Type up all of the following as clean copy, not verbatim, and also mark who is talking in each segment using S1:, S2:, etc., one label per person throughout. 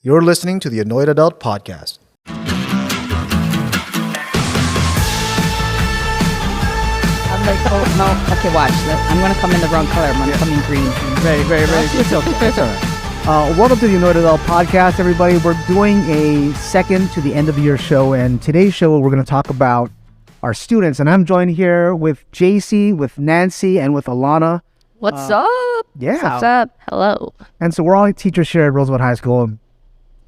S1: You're listening to the Annoyed Adult Podcast.
S2: I'm like, oh no, okay, watch. I'm gonna come in the wrong color. I'm gonna come in green.
S3: Very.
S1: It's okay. It's all right. Welcome to the Annoyed Adult Podcast, everybody. We're doing a second to the end of the year show, and today's show we're going to talk about our students. And I'm joined here with Jacee, with Nancy, and with Alana.
S2: What's up?
S1: Yeah.
S2: What's up? Hello.
S1: And so we're all teachers here at Roosevelt High School.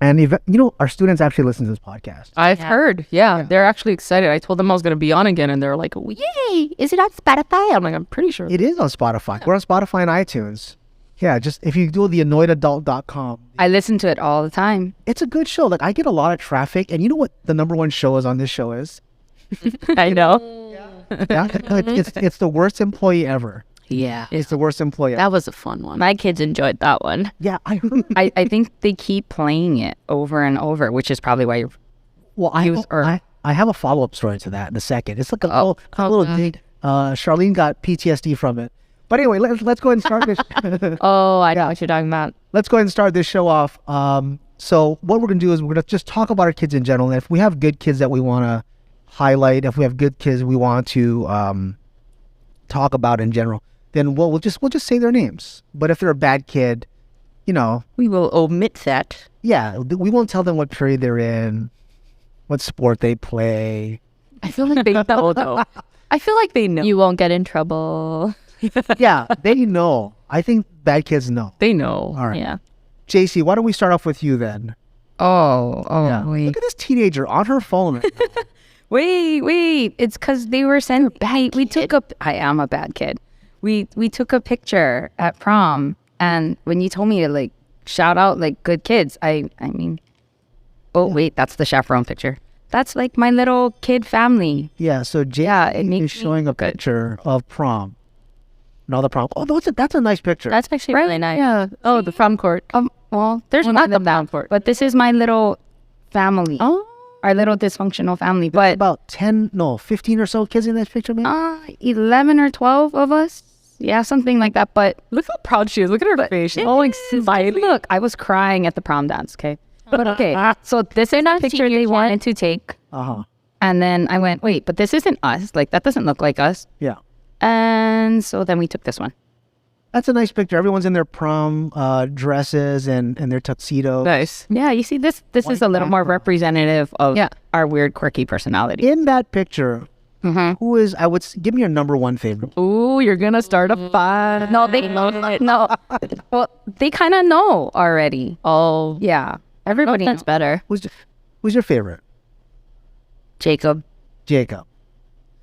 S1: And our students actually listen to this podcast.
S3: I've heard. Yeah, they're actually excited. I told them I was going to be on again, and they're like, "Yay! Is it on Spotify?" I'm like, "I'm pretty sure."
S1: It is on Spotify. We're on Spotify and iTunes. Yeah, just if you go to theannoyedadult.com.
S2: I listen to it all the time.
S1: It's a good show. Like, I get a lot of traffic. And you know what the number one show is on this show is?
S3: I know.
S1: Yeah, it's the worst employee ever.
S2: Yeah.
S1: It's the worst employee ever.
S3: That was a fun one.
S2: My kids enjoyed that one.
S1: Yeah,
S2: I think they keep playing it over and over, which is probably why you're...
S1: Well, I have a follow-up story to that in a second. It's like a little dig. Charlene got PTSD from it. But anyway, let's go ahead and start this.
S2: Oh, I know what you're talking about.
S1: Let's go ahead and start this show off. So what we're going to do is we're going to just talk about our kids in general. And if we have good kids that we want to highlight, if we have good kids we want to talk about in general, then we'll just say their names. But if they're a bad kid,
S2: We will omit that.
S1: yeah, we won't tell them what period they're in, what sport they play.
S3: I feel like they know, though. I feel like they know.
S2: You won't get in trouble.
S1: Yeah, they know. I think bad kids know.
S3: They know.
S1: All right.
S2: Yeah.
S1: Jacee, why don't we start off with you then?
S2: Oh, wait.
S1: Look at this teenager on her phone.
S2: Wait. It's because they were sent... We took a... I am a bad kid. We took a picture at prom, and when you told me to, like, shout out, like, good kids, I mean... Oh, wait, that's the chaperone picture. That's, like, my little kid family.
S1: Yeah, so Jacee
S2: it makes
S1: is showing a picture of prom. No, the prom. Oh, that's a nice picture.
S2: That's actually really nice.
S3: Yeah. Oh, the prom court.
S2: Well, there's
S3: not the
S2: them
S3: prom court.
S2: but this is my little family.
S3: Oh.
S2: Our little dysfunctional family.
S1: There's
S2: But
S1: about 15 or so kids in that picture, man.
S2: 11 or 12 of us. Yeah, something like that. But
S3: Look how proud she is. Look at her face. She's all like smiling.
S2: look, I was crying at the prom dance, okay? But okay, so this is a picture they wanted to take.
S1: Uh-huh.
S2: And then I went, wait, but this isn't us. Like, that doesn't look like us.
S1: Yeah.
S2: And so then we took this one.
S1: That's a nice picture. Everyone's in their prom dresses and their tuxedos.
S3: Nice.
S2: Yeah, you see, this is a little more representative of our weird, quirky personality.
S1: In that picture, who is, give me your number one favorite.
S3: Ooh, you're going to start a fight.
S2: No, no. Well, they kind of know already.
S3: Oh.
S2: Yeah, everybody knows better.
S1: Who's your favorite?
S2: Jacob.
S1: Jacob.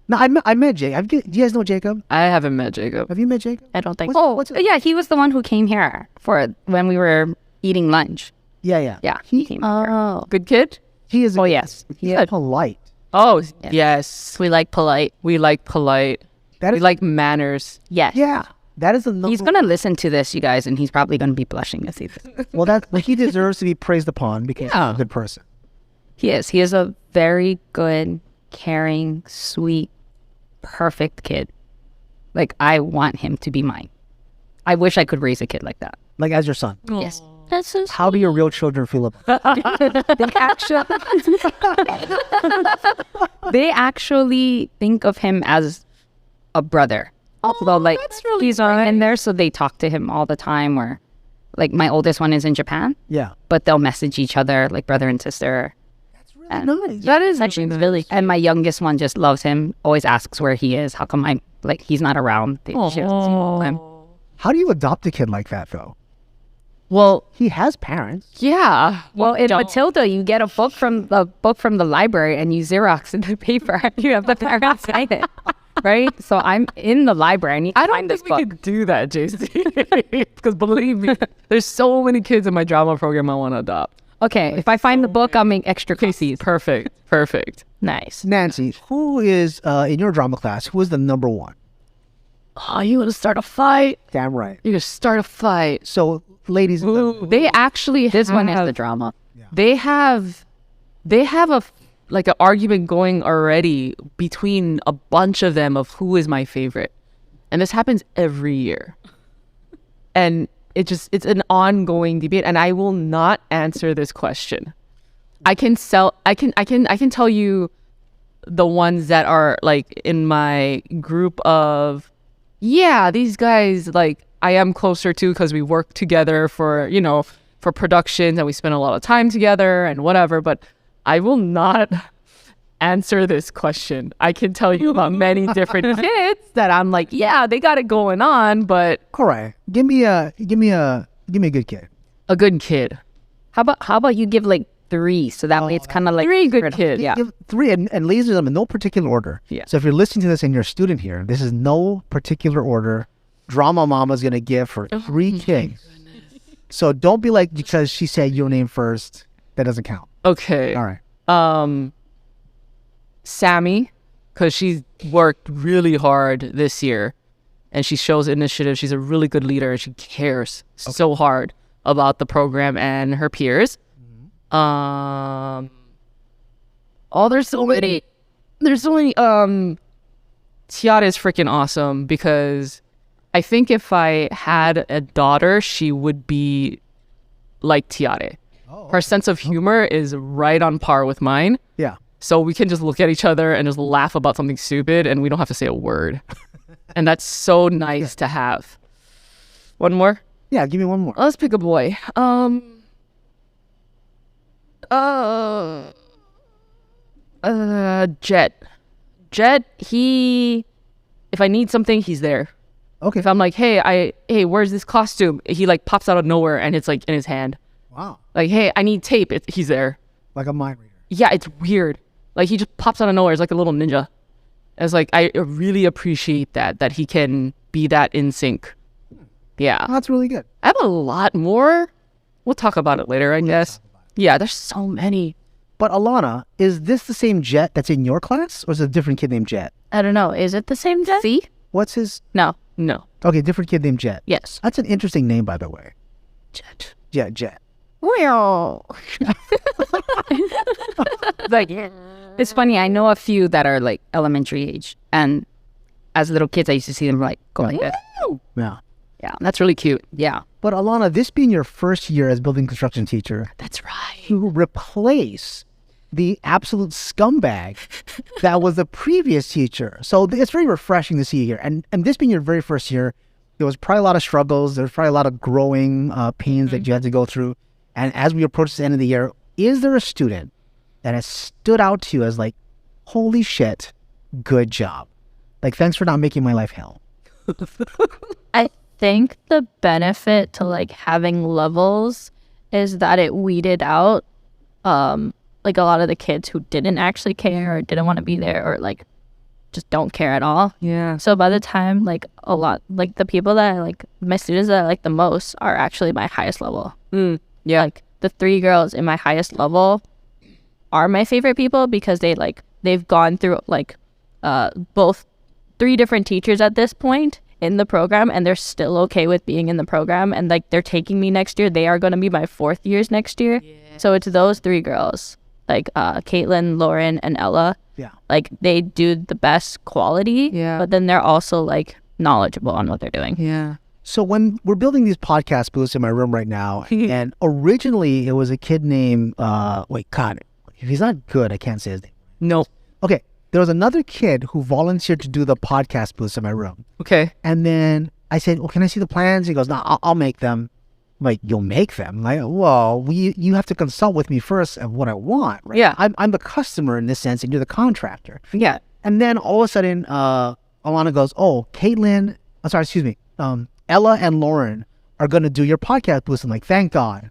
S1: No, I met Jacob. Do you guys know Jacob?
S3: I haven't met Jacob.
S1: Have you met Jacob?
S2: I don't think
S1: What's-
S2: so. Yeah, he was the one who came here for when we were eating lunch.
S1: Yeah.
S2: Yeah, he came here.
S3: Oh. Good kid?
S1: He is.
S2: Oh, yes.
S1: He is polite.
S3: Oh, yes.
S2: We like polite.
S3: We like polite.
S1: That
S3: We
S1: is.
S3: like manners.
S2: Yes.
S1: Yeah. That is the number.
S2: He's going to listen to this, you guys, and he's probably going to be blushing as he
S1: Well, he deserves to be praised upon because he's a good person.
S2: He is. He is a very good, caring, sweet, perfect kid. Like, I want him to be mine. I wish I could raise a kid like that.
S1: Like as your son.
S2: Yes. That's so
S1: How do your real children feel about
S2: they actually think of him as a brother. Although, like, he's in there, so they talk to him all the time. Or, like, my oldest one is in Japan,
S1: Yeah.
S2: but they'll message each other, like brother and sister.
S1: Nice.
S3: That is
S2: Actually, really. And my youngest one just loves him. Always asks where he is. How come he's not around? She doesn't see him.
S1: How do you adopt a kid like that though?
S3: Well,
S1: He has parents.
S3: yeah.
S2: Well, in Matilda, you get a book from the library and you Xerox in the paper. You have the parents sign it, right? So I'm in the library. I need to
S3: I don't
S2: find this
S3: think we
S2: book.
S3: could do that, Jacee. Because believe me, there's so many kids in my drama program I want to adopt.
S2: Okay, if I find the book, I'll make extra copies.
S3: Perfect.
S2: Nice.
S1: Nancy, who is in your drama class? Who is the number one?
S3: Oh, you want to start a fight?
S1: Damn right.
S3: You're going to start a fight.
S1: So, ladies,
S3: They actually
S2: This one is the drama.
S3: They have a like an argument going already between a bunch of them of who is my favorite. And this happens every year. And it's an ongoing debate, and I will not answer this question. I can tell you the ones that are like in my group of, yeah, these guys, like, I am closer to because we work together for, you know, for productions, and we spend a lot of time together and whatever, but I will not answer this question. I can tell you about many different kids that I'm like, yeah, they got it going on, but
S1: All right. Give me a good kid.
S3: a good kid.
S2: How about you give like 3, so that way it's kind of like
S3: 3 good kids.
S2: Yeah.
S1: Give 3 and laser them in no particular order.
S3: Yeah.
S1: So if you're listening to this and you're a student here, this is no particular order. Drama Mama's gonna give her 3 kids. So don't be like, because she said your name first, that doesn't count.
S3: Okay.
S1: All right.
S3: Sammy, because she's worked really hard this year and she shows initiative. She's a really good leader and she cares so hard about the program and her peers. Oh, there's so many. Tiara is freaking awesome because I think if I had a daughter, she would be like Tiare. Her sense of humor is right on par with mine.
S1: Yeah.
S3: So we can just look at each other and just laugh about something stupid and we don't have to say a word. And that's so nice to have. One more?
S1: Yeah, give me one more.
S3: Let's pick a boy. Jet. Jet, if I need something, he's there.
S1: Okay.
S3: If I'm like, hey, where's this costume? He like pops out of nowhere and it's like in his hand.
S1: Wow.
S3: Like, hey, I need tape. He's there.
S1: Like a mind reader.
S3: Yeah, it's weird. Like he just pops out of nowhere. It's like a little ninja. It's like, I really appreciate that he can be that in sync. Yeah.
S1: Oh, that's really good.
S3: I have a lot more. We'll talk about it later, I guess. Yeah, there's so many.
S1: But Alana, is this the same Jet that's in your class, or is it a different kid named Jet?
S2: I don't know. Is it the same Jet?
S3: See?
S1: What's his?
S2: No.
S3: No.
S1: Okay, different kid named Jet.
S2: Yes.
S1: That's an interesting name, by the way.
S2: Jet.
S1: Yeah, Jet.
S2: Well. Like, it's funny. I know a few that are like elementary age, and as little kids, I used to see them like go like this.
S1: Yeah.
S2: Yeah.
S3: That's really cute.
S2: Yeah.
S1: But Alana, this being your first year as building construction teacher,
S3: That's right.
S1: to replace the absolute scumbag that was the previous teacher. So it's very refreshing to see here. And this being your very first year, there was probably a lot of struggles. There's probably a lot of growing pains that you had to go through. And as we approach the end of the year, is there a student that has stood out to you as like, holy shit, good job? Like, thanks for not making my life hell.
S4: I think the benefit to like having levels is that it weeded out like a lot of the kids who didn't actually care or didn't want to be there or like just don't care at all.
S3: Yeah.
S4: So by the time like a lot like the people that I like, my students that I like the most are actually my highest level.
S3: Yeah.
S4: Like the 3 girls in my highest level are my favorite people because they've gone through like both 3 different teachers at this point in the program, and they're still okay with being in the program, and like they're taking me next year. They are going to be my 4th years next year. So it's those 3 girls, like Caitlin, Lauren, and Ella.
S1: Yeah.
S4: Like they do the best quality,
S3: Yeah.
S4: but then they're also like knowledgeable on what they're doing.
S3: Yeah.
S1: So when we're building these podcast booths in my room right now, and originally it was a kid named, God, if he's not good, I can't say his name.
S3: No.
S1: Okay, there was another kid who volunteered to do the podcast booths in my room.
S3: Okay.
S1: And then I said, well, can I see the plans? He goes, no, I'll make them. I'm like, you'll make them? I'm like, well, you have to consult with me first of what I want, right?
S3: Yeah.
S1: I'm the customer in this sense, and you're the contractor.
S3: Yeah.
S1: And then all of a sudden, Alana goes, oh, Ella and Lauren are going to do your podcast booths. I'm like, thank God.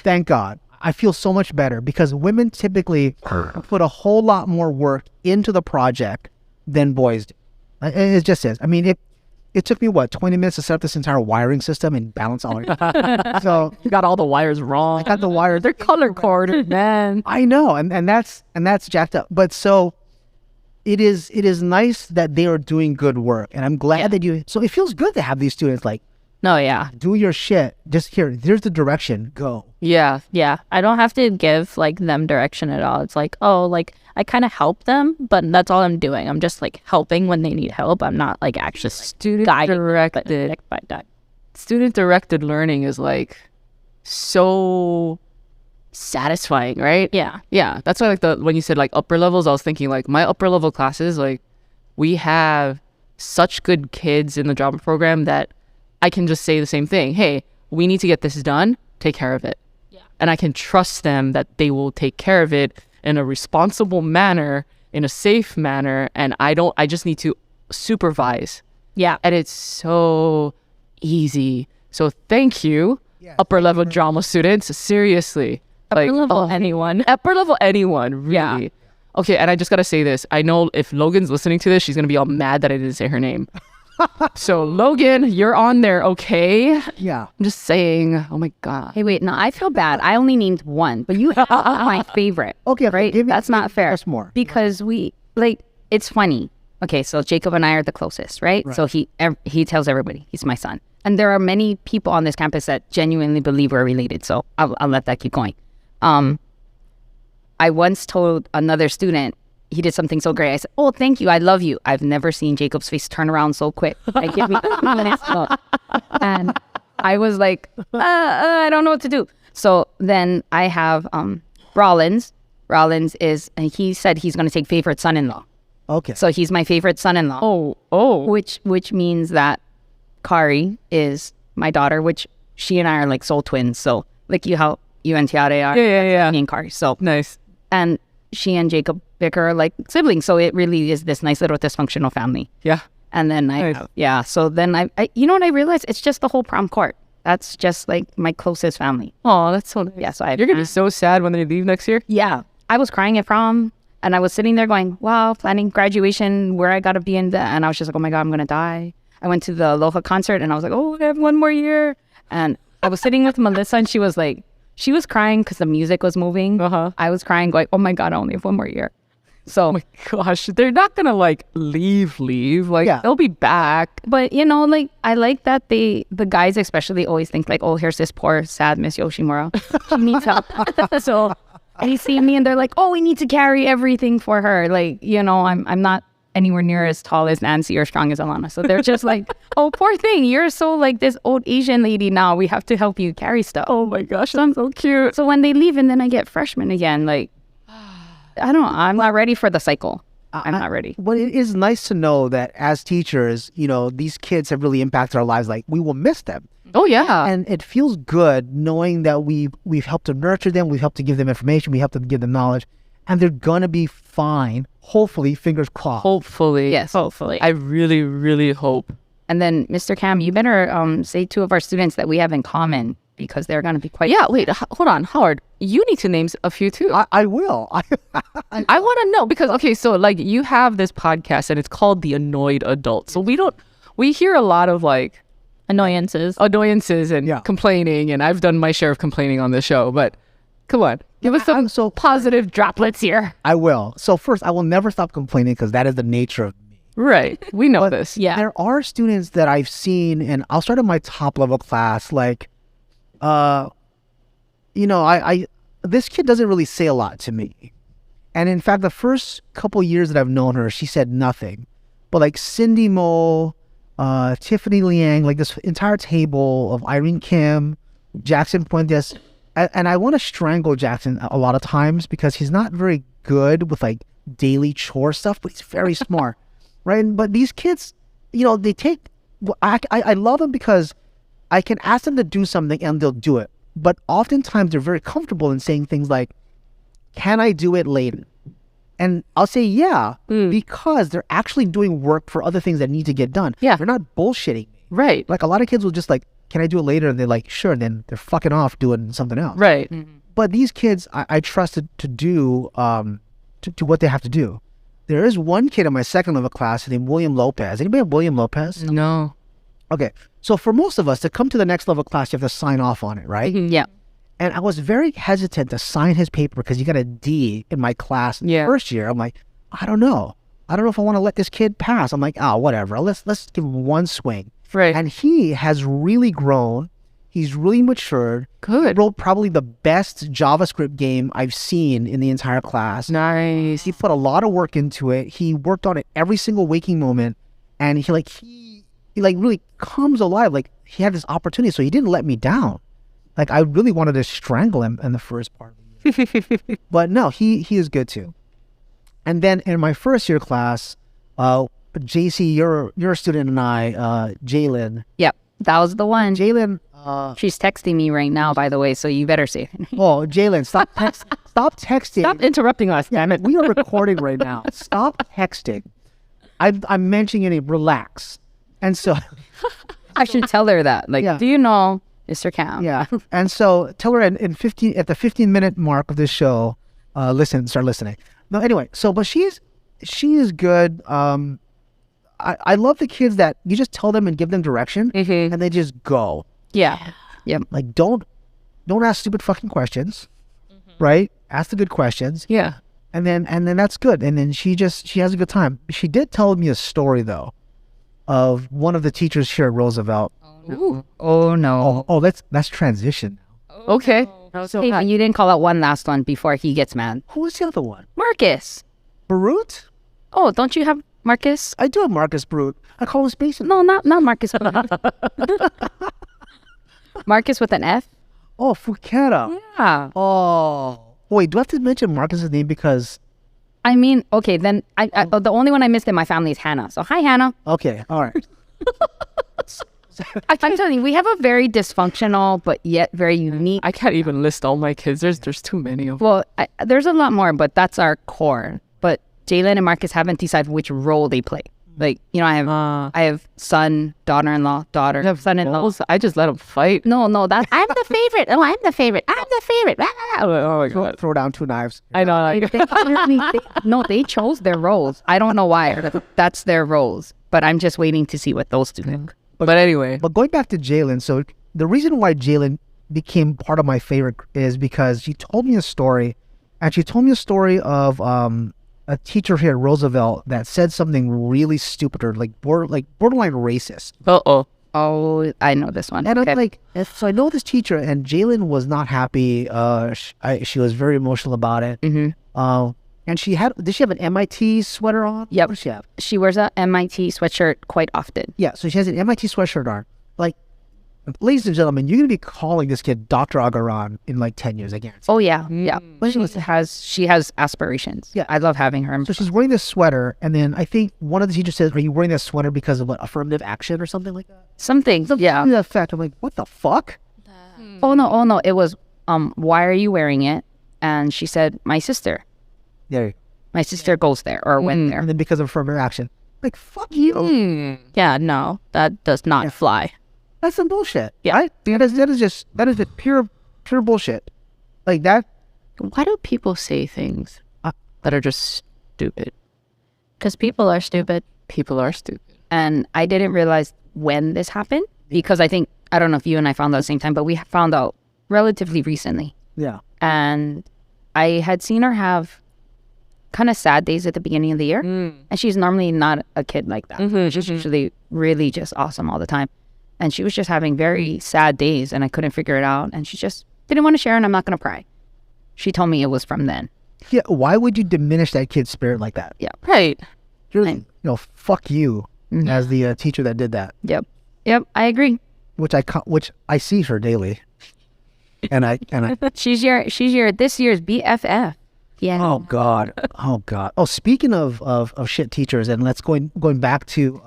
S1: Thank God. I feel so much better because women typically put a whole lot more work into the project than boys do. It just is. I mean, it took me, 20 minutes to set up this entire wiring system and balance all of it. So
S3: You got all the wires wrong.
S1: I got the wires.
S3: They're color coded, man.
S1: I know. And that's jacked up. But so it is nice that they are doing good work. And I'm glad that so it feels good to have these students like,
S4: No, yeah.
S1: do your shit. Just here's the direction. Go.
S3: Yeah.
S4: Yeah, I don't have to give like them direction at all. It's like, oh, like I kind of help them, but that's all I'm doing. I'm just like helping when they need help. I'm not like actually
S3: Student
S4: guiding
S3: directed.
S4: by that.
S3: student-directed learning is like so satisfying, right?
S4: Yeah.
S3: Yeah, that's why like when you said like upper levels, I was thinking like my upper level classes, like we have such good kids in the drama program that I can just say the same thing. Hey, we need to get this done. Take care of it.
S4: Yeah.
S3: And I can trust them that they will take care of it in a responsible manner, in a safe manner, and I just need to supervise.
S4: Yeah.
S3: And it's so easy. So thank you, upper level drama students. Seriously.
S4: Upper level anyone.
S3: Upper level anyone, really.
S4: Yeah.
S3: Okay, and I just gotta say this. I know if Logan's listening to this, she's gonna be all mad that I didn't say her name. So Logan, you're on there, okay?
S1: Yeah.
S3: I'm just saying. Oh my god.
S2: Hey, wait, no, I feel bad. I only named one, but you have my favorite.
S1: Okay,
S2: right?
S1: give me-
S2: That's not fair.
S1: there's more.
S2: Because it's funny. Okay, so Jacob and I are the closest, right? So he tells everybody he's my son. And there are many people on this campus that genuinely believe we're related. So I'll let that keep going. I once told another student, he did something so great. I said, "Oh, thank you. I love you." I've never seen Jacob's face turn around so quick. Like, give me 2 minutes. And I was like, I don't know what to do. So then I have Rollins. Rollins he said he's going to take favorite son-in-law.
S1: Okay.
S2: So he's my favorite son-in-law.
S3: Oh.
S2: Which means that Kari is my daughter, which she and I are like soul twins. So like how you and Tiare are.
S3: Yeah.
S2: Me and Kari. So
S3: Nice.
S2: and she and Jacob Vicker are like siblings. So it really is this nice little dysfunctional family.
S3: Yeah.
S2: And then
S3: Nice.
S2: So then I you know what I realized? It's just the whole prom court. That's just like my closest family.
S3: Oh, that's so nice.
S2: Yeah. So
S3: You're gonna be so sad when they leave next year.
S2: yeah, I was crying at prom and I was sitting there going, wow, planning graduation, where I got to be in that. And I was just like, oh my God, I'm going to die. I went to the Aloha concert and I was like, oh, I have one more year. And I was sitting with Melissa and she was crying because the music was moving. I was crying going, oh my God, I only have one more year. So,
S3: Oh my gosh, they're not gonna like leave. Like they'll be back.
S2: but you know, like I like that the guys especially always think like, oh, here's this poor sad Miss Yoshimura. She needs help. So they see me and they're like, oh, we need to carry everything for her. Like, you know, I'm not anywhere near as tall as Nancy or strong as Alana. So they're just like, oh, poor thing. You're so like this old Asian lady now. We have to help you carry stuff.
S3: Oh my gosh, that's so cute.
S2: So when they leave and then I get freshmen again, like, I don't know. I'm not ready for the cycle. I'm not ready.
S1: But it is nice to know that as teachers, you know, these kids have really impacted our lives. Like, we will miss them.
S3: Oh yeah.
S1: And it feels good knowing that we've helped to nurture them, we've helped to give them information, we helped to give them knowledge, and they're gonna be fine. Hopefully, fingers crossed.
S3: Hopefully.
S2: Yes.
S4: Hopefully.
S3: I really, really hope.
S2: And then, Mr. Cam, you better say 2 of our students that we have in common because they're going to be quite...
S3: Yeah, wait, hold on, Howard. You need to name a few too.
S1: I will.
S3: I want to know because, okay, so like you have this podcast and it's called The Annoyed Adult. So we hear a lot of like
S4: Annoyances.
S3: annoyances and complaining, and I've done my share of complaining on this show, but come on, give us some positive droplets here.
S1: I will. So first, I will never stop complaining because that is the nature of me.
S3: Right. We know this.
S4: Yeah.
S1: There are students that I've seen, and I'll start in my top level class, like, you know, I this kid doesn't really say a lot to me. And in fact, the first couple years that I've known her, she said nothing. But like Cindy Mo, Tiffany Liang, like this entire table of Irene Kim, Jackson Puentes, and I want to strangle Jackson a lot of times because he's not very good with like daily chore stuff, but he's very smart, right? But these kids, you know, they take, I love them because I can ask them to do something and they'll do it. But oftentimes they're very comfortable in saying things like, can I do it later? And I'll say, yeah, because they're actually doing work for other things that need to get done.
S3: Yeah.
S1: They're not bullshitting me.
S3: Right.
S1: Like a lot of kids will just like, can I do it later? And they're like, sure. And then they're fucking off doing something else.
S3: Right.
S1: But these kids, I trusted to do to what they have to do. There is one kid in my second level class named William Lopez. Anybody have William Lopez?
S3: No.
S1: Okay. So for most of us, to come to the next level class, you have to sign off on it, right?
S2: Yeah.
S1: And I was very hesitant to sign his paper because he got a D in my class in the first year. I'm like, I don't know. I don't know if I want to let this kid pass. I'm like, oh, whatever. Let's give him one swing.
S3: Right.
S1: And he has really grown. He's really matured.
S3: Good.
S1: He wrote probably the best JavaScript game I've seen in the entire class.
S3: Nice.
S1: He put a lot of work into it. He worked on it every single waking moment. And he really comes alive. Like he had this opportunity, so he didn't let me down. Like, I really wanted to strangle him in the first part of the year. But no, he is good too. And then in my first year class, Jacee, you're a student, and I, Jalen.
S2: Yep, that was the one.
S1: Jalen,
S2: She's texting me right now, by the way, so you better see.
S1: oh, Jalen, stop texting.
S3: Stop interrupting us, damn it.
S1: We are recording right now. Stop texting. I'm mentioning it. Relax. And so,
S2: I should tell her that. Like,
S1: Yeah.
S2: do you know Mr. Cam?
S1: yeah. And so tell her in 15 at the 15-minute mark of this show, start listening. No, anyway. So, but she is good. I love the kids that you just tell them and give them direction, and they just go.
S4: Yeah.
S1: Like, don't ask stupid fucking questions, right? Ask the good questions.
S3: Yeah.
S1: And then that's good. And then she has a good time. She did tell me a story though of one of the teachers here at Roosevelt.
S3: Ooh.
S2: Oh no.
S1: Oh, let's transition.
S3: Okay.
S1: So
S2: Hey, you didn't call out one last one before he gets mad.
S1: who was the other one?
S2: Marcus.
S1: Barut?
S2: Oh, don't you have Marcus?
S1: I do have Marcus Barut. I call him Space.
S2: No, not Marcus. Marcus with an F?
S1: Oh, Fuketa.
S2: Yeah.
S1: Oh. Wait, do I have to mention Marcus's name because?
S2: I mean, okay, then the only one I missed in my family is Hannah. So hi, Hannah.
S1: Okay, all right.
S2: I'm telling you, we have a very dysfunctional but yet very unique.
S3: I can't even list all my kids. There's too many of them.
S2: Well, there's a lot more, but that's our core. But Jalen and Marcus haven't decided which role they play. Like, you know, I have son, daughter-in-law, daughter, son-in-law.
S3: I just let them fight.
S2: No, that I'm the favorite. Oh, I'm the favorite. I'm the favorite.
S3: Oh my god.
S1: Throw down two knives.
S3: I know. Like,
S2: They chose their roles. I don't know why. That's their roles. But I'm just waiting to see what those two think.
S3: but anyway.
S1: But going back to Jalen, so the reason why Jalen became part of my favorite is because she told me a story, and she told me a story of a teacher here at Roosevelt that said something really stupid or like borderline racist.
S3: Uh-oh.
S2: Oh, I know this one.
S1: And
S2: Okay.
S1: I'm like, so I know this teacher, and Jalen was not happy. She was very emotional about it.
S2: Mm-hmm.
S1: And did she have an MIT sweater on?
S2: Yep.
S1: What does she have?
S2: She wears a MIT sweatshirt quite often.
S1: Yeah, so she has an MIT sweatshirt on. Like, ladies and gentlemen, you're going to be calling this kid Dr. Agaran in like 10 years, I guarantee.
S2: Oh yeah, yeah. She has aspirations.
S1: Yeah.
S2: I love having her.
S1: So she's wearing this sweater, and then I think one of the teachers says, "Are you wearing this sweater because of what, affirmative action or something like that?"
S2: Something. Yeah.
S1: To that effect. I'm like, what the fuck?
S2: Oh no. It was why are you wearing it? And she said, my sister.
S1: There.
S2: My sister goes there or went there.
S1: And then because of affirmative action, like, fuck you.
S4: Yeah, no, that does not fly.
S1: That's some bullshit.
S4: Yeah.
S1: That is just pure bullshit. Like that.
S4: Why do people say things that are just stupid? Because people are stupid.
S3: People are stupid.
S2: And I didn't realize when this happened because I don't know if you and I found out at the same time, but we found out relatively recently.
S1: Yeah.
S2: And I had seen her have kind of sad days at the beginning of the year. And she's normally not a kid like that. She's usually really just awesome all the time. And she was just having very sad days and I couldn't figure it out. And she just didn't want to share and I'm not going to pry. She told me it was from then.
S1: Yeah. Why would you diminish that kid's spirit like that?
S2: Yeah.
S3: Right.
S1: You know, fuck you as the teacher that did that.
S2: Yep. I agree.
S1: Which I see her daily. And I
S2: She's your this year's BFF. Yeah.
S1: oh god. Oh, speaking of shit teachers, and let's going back to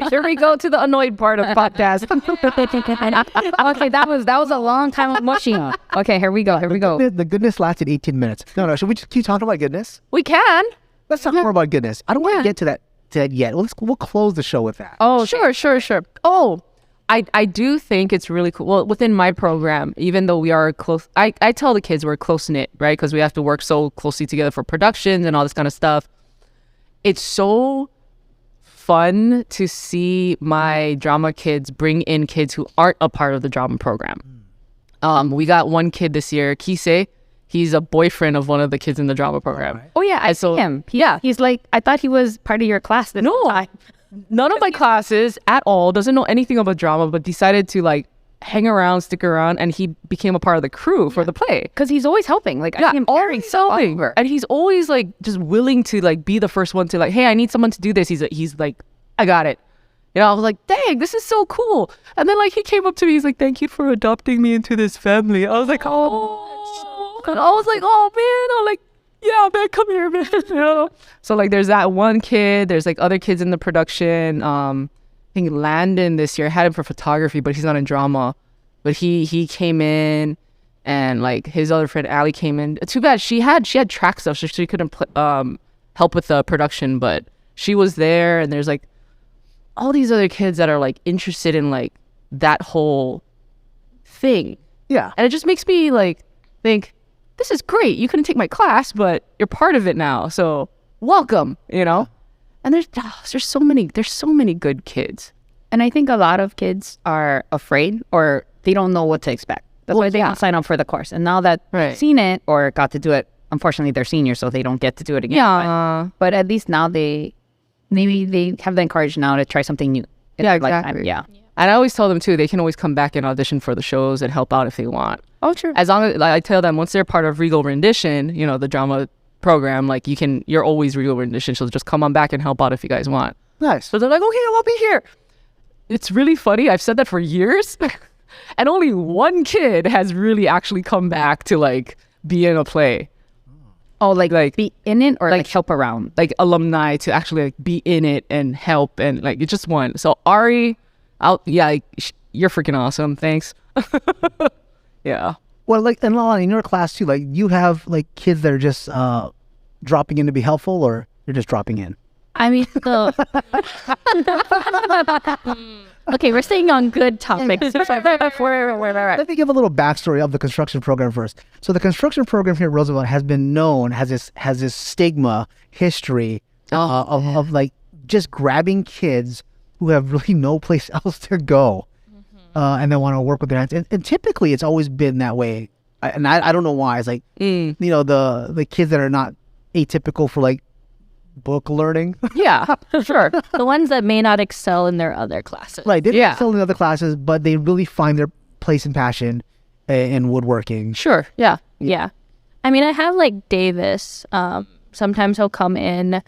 S2: Here we go to the annoyed part of podcast. Okay, that was a long time of mushing on. Okay, here we go.
S1: the goodness lasted 18 minutes. No, should we just keep talking about goodness?
S3: We can.
S1: Let's talk more about goodness. I don't want to get to that yet. We'll close the show with that.
S3: Oh, sure. Oh, I do think it's really cool. Well, within my program, even though we are close, I tell the kids we're close-knit, right? Because we have to work so closely together for productions and all this kind of stuff. It's so fun to see my drama kids bring in kids who aren't a part of the drama program. We got one kid this year, Jacee. He's a boyfriend of one of the kids in the drama program.
S2: Oh yeah, I saw him. He's like, I thought he was part of your class.
S3: No, none of my classes at all, doesn't know anything about drama, but decided to like hang around, stick around, and he became a part of the crew for the play.
S2: Because he's always helping. Like, I see him
S3: Always helping. And he's always like just willing to like be the first one to like, hey, I need someone to do this. He's like, I got it. You know, I was like, dang, this is so cool. And then like he came up to me, he's like, thank you for adopting me into this family. I was like, oh, and I was like, oh man, I'm like, yeah, man, come here, man. You know? So like there's that one kid, there's like other kids in the production. I think Landon this year, I had him for photography, but he's not in drama. But he came in, and like his other friend Allie came in. Too bad she had track stuff, so she couldn't help with the production, but she was there. And there's like all these other kids that are like interested in like that whole thing.
S1: Yeah.
S3: And it just makes me like think, this is great. You couldn't take my class, but you're part of it now. So welcome, you know? And there's so many good kids.
S2: And I think a lot of kids are afraid or they don't know what to expect. That's why they don't sign up for the course. And now that they've seen it or got to do it, unfortunately they're seniors, so they don't get to do it again.
S3: Yeah.
S2: But at least now they have the courage now to try something new.
S3: Yeah, exactly.
S2: Yeah.
S3: And I always tell them too, they can always come back and audition for the shows and help out if they want.
S2: Oh, true.
S3: As long as like, I tell them, once they're part of Regal Rendition, you know, the drama program, like you're always Regal Rendition, so just come on back and help out if you guys want.
S1: Nice.
S3: So they're like, okay, I'll be here. It's really funny. I've said that for years, and only one kid has really actually come back to like be in a play.
S2: Oh, like be in it or like help around?
S3: Like alumni to actually like be in it and help, and like it's just one. So Ari, you're freaking awesome. Thanks. Yeah.
S1: Well, like, and Alana, in your class too, like you have like kids that are just dropping in to be helpful, or you're just dropping in.
S4: I mean, okay, we're staying on good topics.
S1: Let me give a little backstory of the construction program first. So the construction program here at Roosevelt has been known, has this stigma history of like just grabbing kids who have really no place else to go, and they want to work with their hands. And typically, it's always been that way. I don't know why. It's like you know, the kids that are not atypical for like book learning.
S3: Yeah, sure.
S4: The ones that may not excel in their other classes.
S1: Right. They don't excel in other classes, but they really find their place and passion in woodworking.
S3: Sure. Yeah.
S4: Yeah. I mean, I have like Davis. Sometimes he'll come in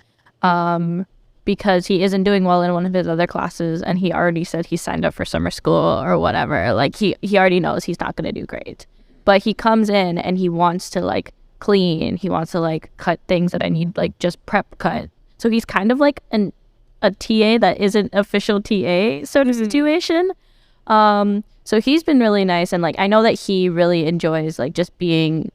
S4: because he isn't doing well in one of his other classes, and he already said he signed up for summer school or whatever. Like he already knows he's not going to do great. But he comes in and he wants to like clean. He wants to like cut things that I need like just prep cut. So he's kind of like a TA that isn't official TA sort of situation. So he's been really nice, and like I know that he really enjoys like just being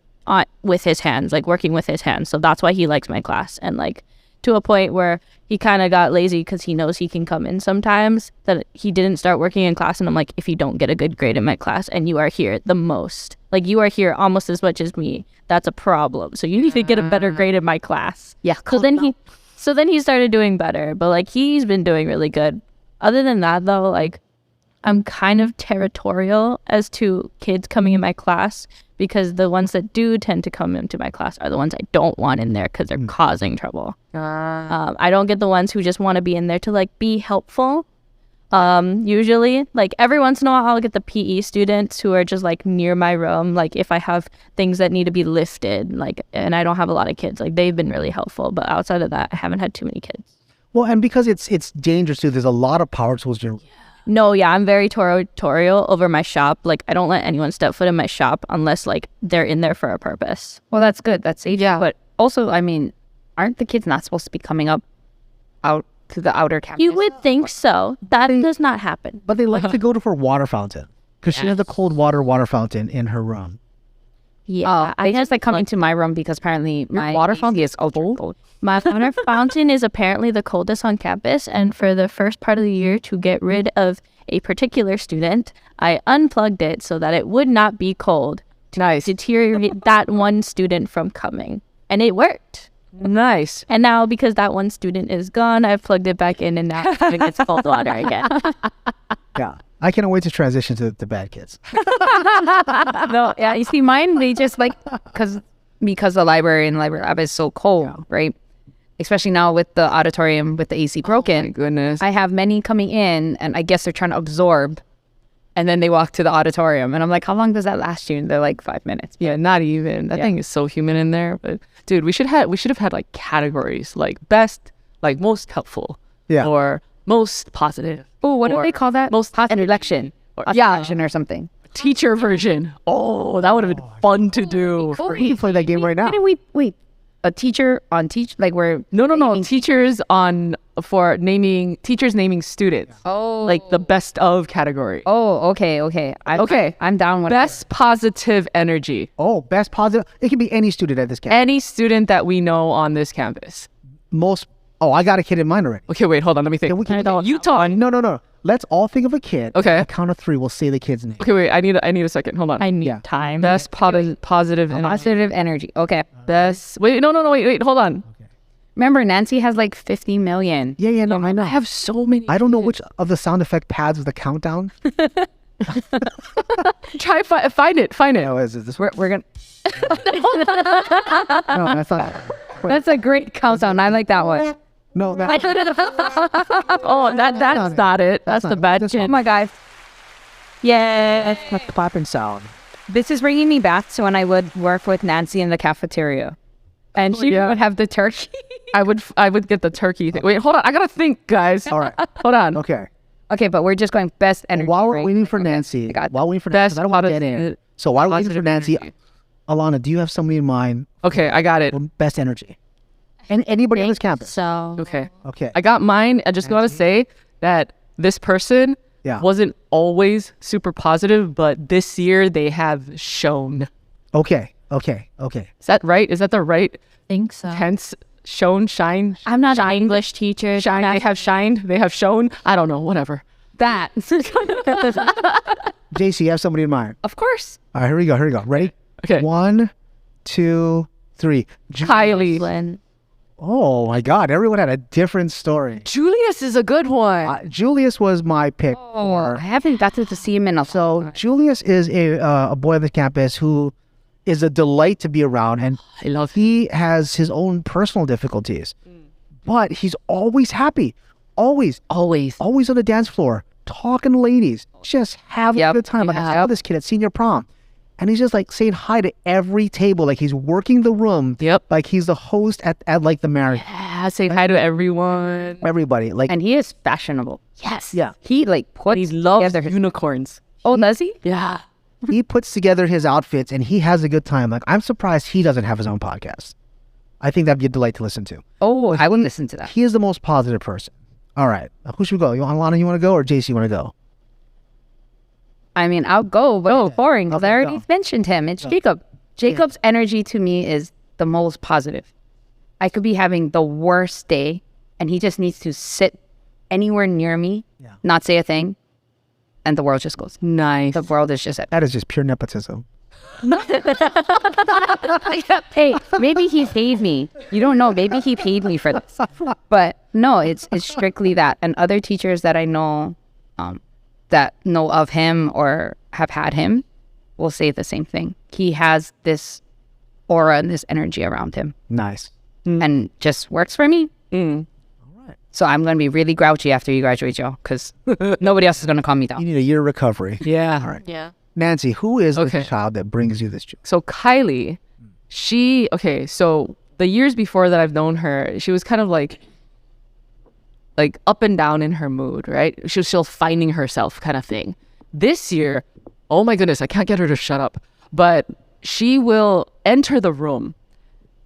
S4: with his hands, like working with his hands. So that's why he likes my class. And like to a point where he kind of got lazy because he knows he can come in sometimes, that he didn't start working in class. And I'm like, if you don't get a good grade in my class and you are here the most, like you are here almost as much as me, that's a problem. So you need to get a better grade in my class.
S2: Yeah.
S4: So then he started doing better, but like he's been doing really good. Other than that though, like I'm kind of territorial as to kids coming in my class, because the ones that do tend to come into my class are the ones I don't want in there because they're causing trouble. I don't get the ones who just want to be in there to like be helpful. Usually, like every once in a while, I'll get the PE students who are just like near my room. Like if I have things that need to be lifted, like, and I don't have a lot of kids, like they've been really helpful. But outside of that, I haven't had too many kids.
S1: Well, and because it's dangerous too, there's a lot of power tools.
S4: No, yeah, I'm very territorial over my shop. Like, I don't let anyone step foot in my shop unless, like, they're in there for a purpose.
S2: Well, that's good. That's safe. Yeah. But also, I mean, aren't the kids not supposed to be coming out to the outer campus?
S4: You would think so. That does not happen.
S1: But they like to go to her water fountain because she has a cold water fountain in her room.
S4: Yeah.
S2: I just like coming to my room because apparently my water fountain is cold.
S4: My water fountain is apparently the coldest on campus, and for the first part of the year, to get rid of a particular student, I unplugged it so that it would not be cold to deteriorate that one student from coming. And it worked.
S3: Nice.
S4: And now, because that one student is gone, I've plugged it back in, and now it's cold water again.
S1: Yeah. I can't wait to transition to the bad kids.
S2: No, yeah. You see, mine, they just like, because the library and library lab is so cold, right? Especially now with the auditorium with the AC broken.
S3: Oh my goodness.
S2: I have many coming in, and I guess they're trying to absorb, and then they walk to the auditorium, and I'm like, how long does that last you? And they're like 5 minutes.
S3: Yeah, not even. That thing is so humid in there. But dude, we should have had like categories, like best, like most helpful, or most positive,
S2: Oh, what do they call that?
S3: Most
S2: An election.
S3: yeah,
S2: Election or something.
S3: teacher version. Oh, that would have been fun to do.
S1: We can play that game right now.
S2: Wait. A teacher on like where
S3: No. Teachers for naming teachers naming students. Like the best of category.
S2: okay. I'm down with
S3: Best positive energy.
S1: Oh, best positive. It can be any student at this camp.
S3: Any student that we know on this campus.
S1: Oh, I got a kid in mind already.
S3: Okay, wait, hold on. Let me think. Utah.
S1: No. Let's all think of a kid.
S3: Okay.
S1: At the count of 3, we'll say the kid's name.
S3: Okay, wait. I need a second. Hold on.
S4: I need time.
S3: Best positive energy.
S2: positive energy. Okay.
S3: Best. Wait. No. Wait. Hold on.
S2: Remember, Nancy has like 50 million.
S1: Yeah, no, I know.
S3: I have so many.
S1: I don't know which of the sound effect pads is the countdown.
S3: Try find it.
S1: No, is this one?
S2: We're gonna.
S1: No, that's not.
S2: That's a great countdown. I like that one.
S1: No, that's
S3: Oh, that's not it. That's the bad
S2: Oh
S3: kid.
S2: my God. Yeah.
S1: not the clapping sound.
S2: This is bringing me back to when I would work with Nancy in the cafeteria, and she
S3: yeah.
S2: would have the turkey.
S3: I would get the turkey thing. Wait, hold on. I gotta think, guys.
S1: All right.
S3: Hold on.
S1: Okay.
S2: Okay, but we're just going best energy.
S1: While we're
S2: right?
S1: waiting for Nancy,
S2: got
S1: while waiting for
S3: Best
S1: Nancy, I don't want to get in. So while we're waiting for
S3: positive
S1: Nancy,
S3: energy.
S1: Alana, do you have somebody in mind
S3: Okay, I got it.
S1: for best energy? And anybody on this campus?
S4: So
S3: Okay.
S1: Okay.
S3: I got mine. I just gotta say that this person
S1: Yeah.
S3: wasn't always super positive, but this year they have shown.
S1: Okay.
S3: Is that right? Is that the right
S4: think so.
S3: tense? Shown, shine,
S4: I'm not an English teacher.
S3: shine. They have shined. They have shown. I don't know. Whatever.
S2: that.
S1: Jacee, you have somebody in mind.
S2: Of course.
S1: All right, here we go. Ready?
S3: Okay.
S1: 1, 2, 3.
S3: Kylie.
S4: Lynn.
S1: Oh my God! Everyone had a different story.
S3: Julius is a good one.
S1: Julius was my pick.
S2: Oh, I haven't gotten to see him in a
S1: So Julius is a boy on the campus who is a delight to be around, and
S3: I love him.
S1: he has his own personal difficulties, but he's always happy, always on the dance floor, talking to ladies, just having a
S2: Yep.
S1: good time. Like I saw this kid at senior prom, and he's just like saying hi to every table, like he's working the room.
S3: Yep.
S1: Like he's the host at like the marriage.
S3: Yeah, say hi to everyone.
S1: Everybody, like
S2: and he is fashionable.
S3: Yes.
S1: yeah,
S2: He like puts
S3: He loves
S2: together his.
S3: unicorns.
S2: Oh, does he?
S3: Yeah.
S1: he puts together his outfits and he has a good time. Like I'm surprised he doesn't have his own podcast. I think that'd be a delight to listen to.
S2: Oh, I wouldn't listen to that.
S1: He is the most positive person. All right, who should we go? You want Alana? You want to go, or Jacee? You want to go?
S2: I mean, I'll go, but boring. 'Cause I
S1: Okay,
S2: already
S1: go.
S2: mentioned him. It's Jacob. Jacob's energy to me is the most positive. I could be having the worst day, and he just needs to sit anywhere near me, not say a thing, and the world just goes.
S3: Nice.
S2: The world is just.
S1: That is just pure nepotism.
S2: Hey, maybe he paid me. You don't know. Maybe he paid me for this. But no, it's strictly that. And other teachers that I know, that know of him or have had him, will say the same thing. He has this aura and this energy around him,
S1: Nice.
S2: and just works for me. So I'm gonna be really grouchy after you graduate, y'all, because nobody else is gonna calm me
S1: You
S2: down.
S1: need a year of recovery.
S3: Yeah.
S1: All right.
S4: Yeah.
S1: Nancy, who is
S3: Okay.
S1: the child that brings you this joy?
S3: So Kylie, so the years before that I've known her, she was kind of like up and down in her mood, right? She was still finding herself kind of thing. This year, oh my goodness, I can't get her to shut up. But she will enter the room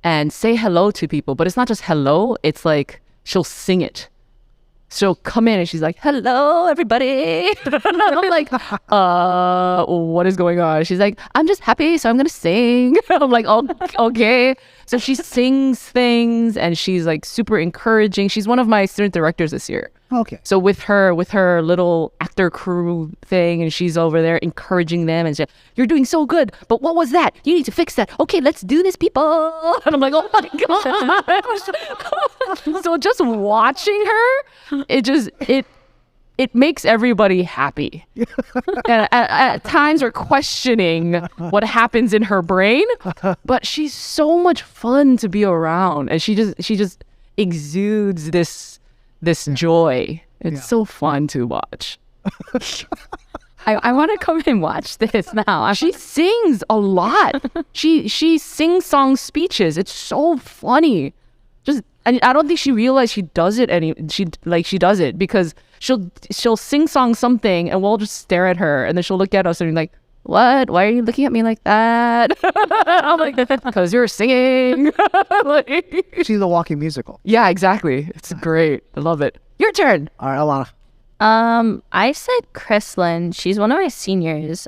S3: and say hello to people, but it's not just hello, it's like she'll sing it. She'll come in and she's like, hello, everybody. And I'm like, what is going on? She's like, I'm just happy, so I'm going to sing. I'm like, oh, okay. So she sings things and she's like super encouraging. She's one of my student directors this year.
S1: Okay.
S3: So with her little actor crew thing, and she's over there encouraging them and she's like, you're doing so good, but what was that? You need to fix that. Okay, let's do this, people. And I'm like, oh my God. So just watching her, it makes everybody happy. And at times we're questioning what happens in her brain, but she's so much fun to be around, and she just exudes this joy. It's so fun to watch.
S2: I want to come and watch this now.
S3: She sings a lot. She sings song speeches. It's so funny. And I don't think she realized she does it she does it because she'll sing song something, and we'll just stare at her, and then she'll look at us and be like, "What? Why are you looking at me like that?" I'm like, "Because you're singing." Like,
S1: She's a walking musical.
S3: yeah, exactly. It's great. I love it. Your turn.
S1: All right, Alana.
S4: I said Chrislyn. She's one of my seniors.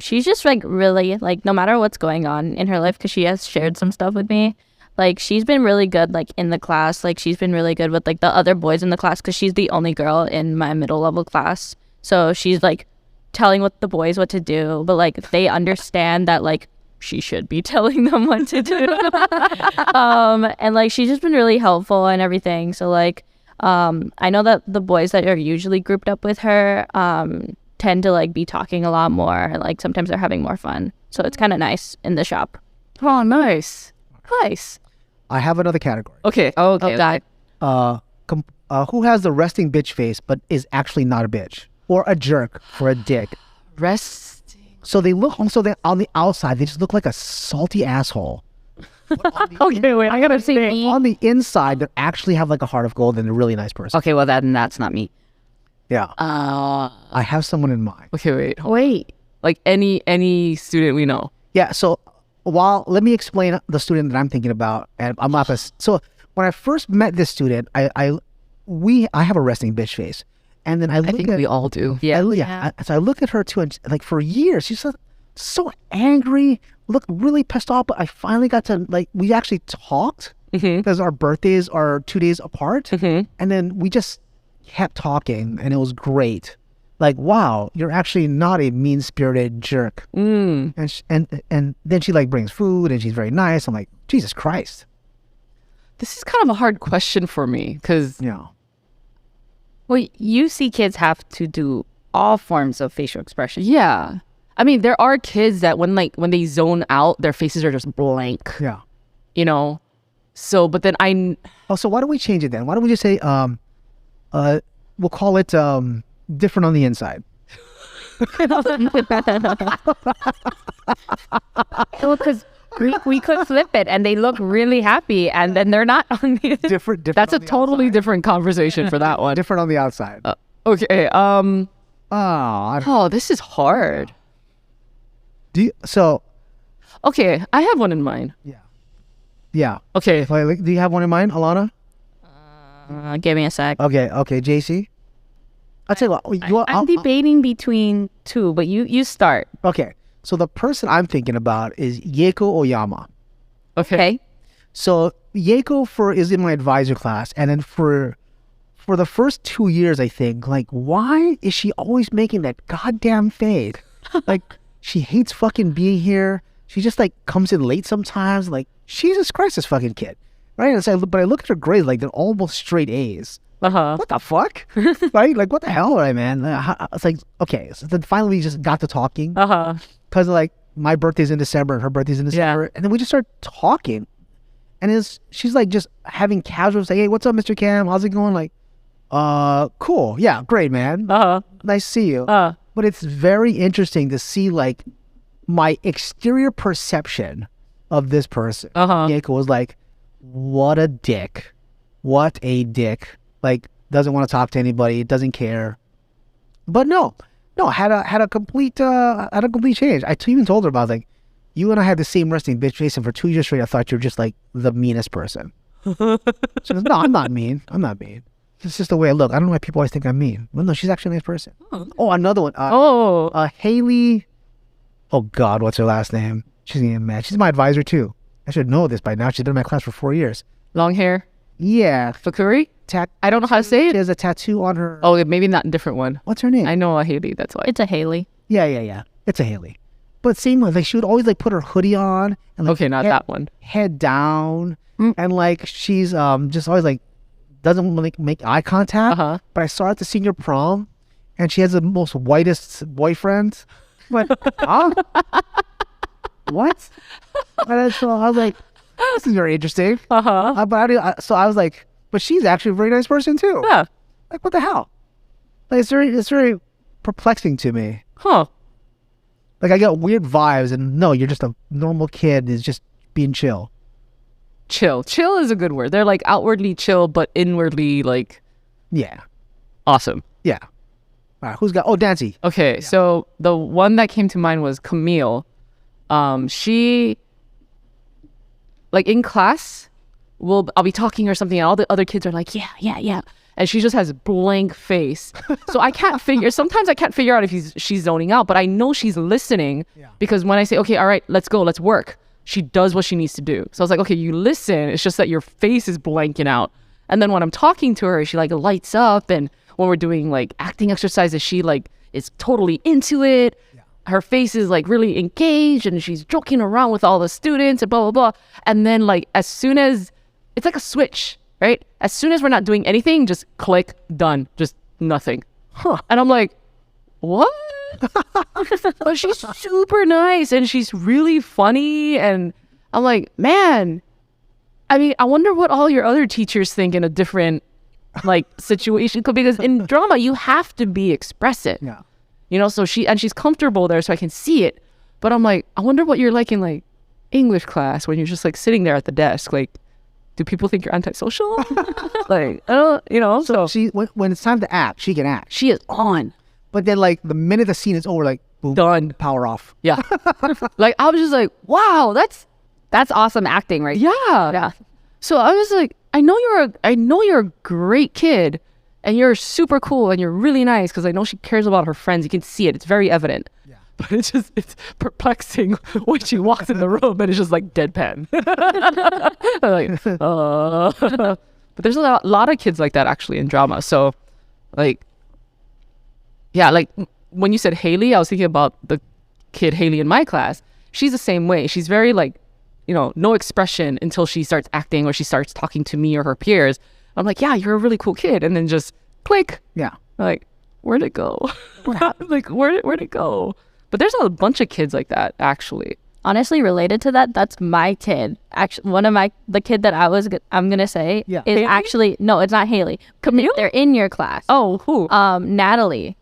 S4: She's just like really like no matter what's going on in her life, because she has shared some stuff with me. Like she's been really good like in the class. Like she's been really good with like the other boys in the class, because she's the only girl in my middle level class. So she's like telling what the boys what to do, but like they understand that like she should be telling them what to do. And like she's just been really helpful and everything. So like I know that the boys that are usually grouped up with her tend to like be talking a lot more. Like sometimes they're having more fun. So it's kind of nice in the shop.
S3: Oh, nice. Nice.
S1: I have another category.
S3: Okay.
S2: Okay.
S1: Who has the resting bitch face but is actually not a bitch, or a jerk, or a dick?
S3: Resting.
S1: So they look. So they on the outside they just look like a salty asshole.
S3: Okay, wait. I gotta say.
S1: On the inside, they actually have like a heart of gold and a really nice person.
S2: Okay, well that's not me.
S1: Yeah. I have someone in mind.
S3: Okay, wait.
S2: Wait.
S3: Like any student we know.
S1: Yeah. So let me explain the student that I'm thinking about, and I'm not. So when I first met this student, I have a resting bitch face, and then I
S3: think we all do.
S2: Yeah.
S1: So I look at her too, and like for years she's so angry, looked really pissed off. But I finally got to we actually talked because our birthdays are 2 days apart, and then we just kept talking, and it was great. Like, wow, you're actually not a mean-spirited jerk. And then she like brings food, and she's very nice. I'm like, Jesus Christ.
S3: This is kind of a hard question for me, because
S2: Well, you see kids have to do all forms of facial expression.
S3: yeah. I mean, there are kids that when they zone out, their faces are just blank.
S1: Yeah.
S3: You know? So, but then
S1: So why don't we change it then? Why don't we just say, we'll call it different on the inside.
S2: Well, because we could flip it, and they look really happy, and then they're not on the
S1: Different.
S3: that's a
S1: on the
S3: totally
S1: outside.
S3: different conversation for that one.
S1: Different on the outside.
S3: Okay.
S1: I don't-
S3: Oh, this is hard. Okay, I have one in mind.
S1: Yeah.
S3: Okay.
S1: Do you have one in mind, Alana?
S4: Give me a sec.
S1: Okay, Jacee. I'll tell you what.
S2: I'm debating between two, but you start.
S1: Okay, so the person I'm thinking about is Yeiko Oyama.
S3: Okay.
S1: So Yeiko is in my advisor class, and then for the first 2 years, I think, like, why is she always making that goddamn face? Like, she hates fucking being here. She just like comes in late sometimes. Like, Jesus Christ, this fucking kid, right? And so, but I look at her grades, like they're almost straight A's. What the fuck? Right? Like, what the hell, right, man? It's like, okay. So then finally we just got to talking. Because like my birthday's in December and her birthday's in December.
S3: Yeah.
S1: And then we just start talking. And she's like just having casual say, hey, what's up, Mr. Cam? How's it going? Like, cool. Yeah, great, man. Nice to see you. But it's very interesting to see like my exterior perception of this person. Yeiko was like, what a dick. What a dick. Like, doesn't want to talk to anybody, doesn't care. But no, had a complete change. I even told her about, like, you and I had the same resting bitch face, and for 2 years straight I thought you were just like the meanest person. She goes, no, I'm not mean. It's just the way I look. I don't know why people always think I'm mean. Well, no, she's actually a nice person. Oh, another one. Haley. Oh God, what's her last name? She's gonna get mad. She's my advisor too. I should know this by now. She's been in my class for 4 years.
S3: Long hair.
S1: Yeah.
S3: Fakuri? I don't know how to say it.
S1: She has a tattoo on her.
S3: Oh, maybe not a different one.
S1: What's her name?
S3: I know a Haley, that's why.
S4: It's a Haley.
S1: Yeah. It's a Haley. But same like she would always like put her hoodie on and like
S3: Okay, not that one.
S1: head down, and like she's just always like doesn't like make eye contact. But I saw her at the senior prom, and she has the most whitest boyfriend. But what? And so I was like, this is very interesting. So I was like, but she's actually a very nice person too.
S3: Yeah.
S1: Like, what the hell? Like, it's very perplexing to me. Like, I get weird vibes, and no, you're just a normal kid is just being chill.
S3: Chill is a good word. They're like outwardly chill, but inwardly like
S1: Yeah.
S3: awesome.
S1: Yeah. All right, who's got? Oh, Dancy.
S3: Okay, so the one that came to mind was Camille. She, like in class, I'll be talking or something, and all the other kids are like, yeah, yeah, yeah, and she just has a blank face. So I can't figure. Sometimes I can't figure out if she's zoning out, but I know she's listening because when I say, okay, all right, let's go, let's work, she does what she needs to do. So I was like, okay, you listen. It's just that your face is blanking out. And then when I'm talking to her, she like lights up, and when we're doing like acting exercises, she like is totally into it. Her face is like really engaged, and she's joking around with all the students and blah blah blah. And then like as soon as it's like a switch, right? As soon as we're not doing anything, just click, done, just nothing. And I'm like, what? But she's super nice and she's really funny, and I'm like, man, I mean, I wonder what all your other teachers think in a different like situation, because in drama you have to be expressive.
S1: Yeah.
S3: You know, so she's comfortable there, so I can see it. But I'm like, I wonder what you're like in like English class when you're just like sitting there at the desk. Like, do people think you're antisocial? Like, I don't, you know. So
S1: She when it's time to act, she can act.
S3: she is on.
S1: But then like the minute the scene is over, like boom,
S3: Done.
S1: power off.
S3: Yeah. Like I was just like, wow,
S2: That's awesome acting, right?
S3: yeah.
S2: Yeah.
S3: So I was like, I know you're a great kid, and you're super cool, and you're really nice, because I know she cares about her friends. You can see it; it's very evident. Yeah. But it's perplexing when she walks in the room and it's just like deadpan. I'm like, but there's a lot of kids like that actually in drama. So, like, yeah, like when you said Haley, I was thinking about the kid Haley in my class. She's the same way. She's very like, you know, no expression until she starts acting or she starts talking to me or her peers. I'm like, yeah, you're a really cool kid. And then just click.
S1: Yeah.
S3: Like, where'd it go? Like, where'd it go? But there's a bunch of kids like that, actually.
S4: Honestly, related to that, that's my kid. Actually, the kid that I'm gonna say is
S3: Haley?
S4: actually, no, it's not Haley.
S3: Camille?
S4: They're in your class.
S3: Oh, who?
S4: Natalie.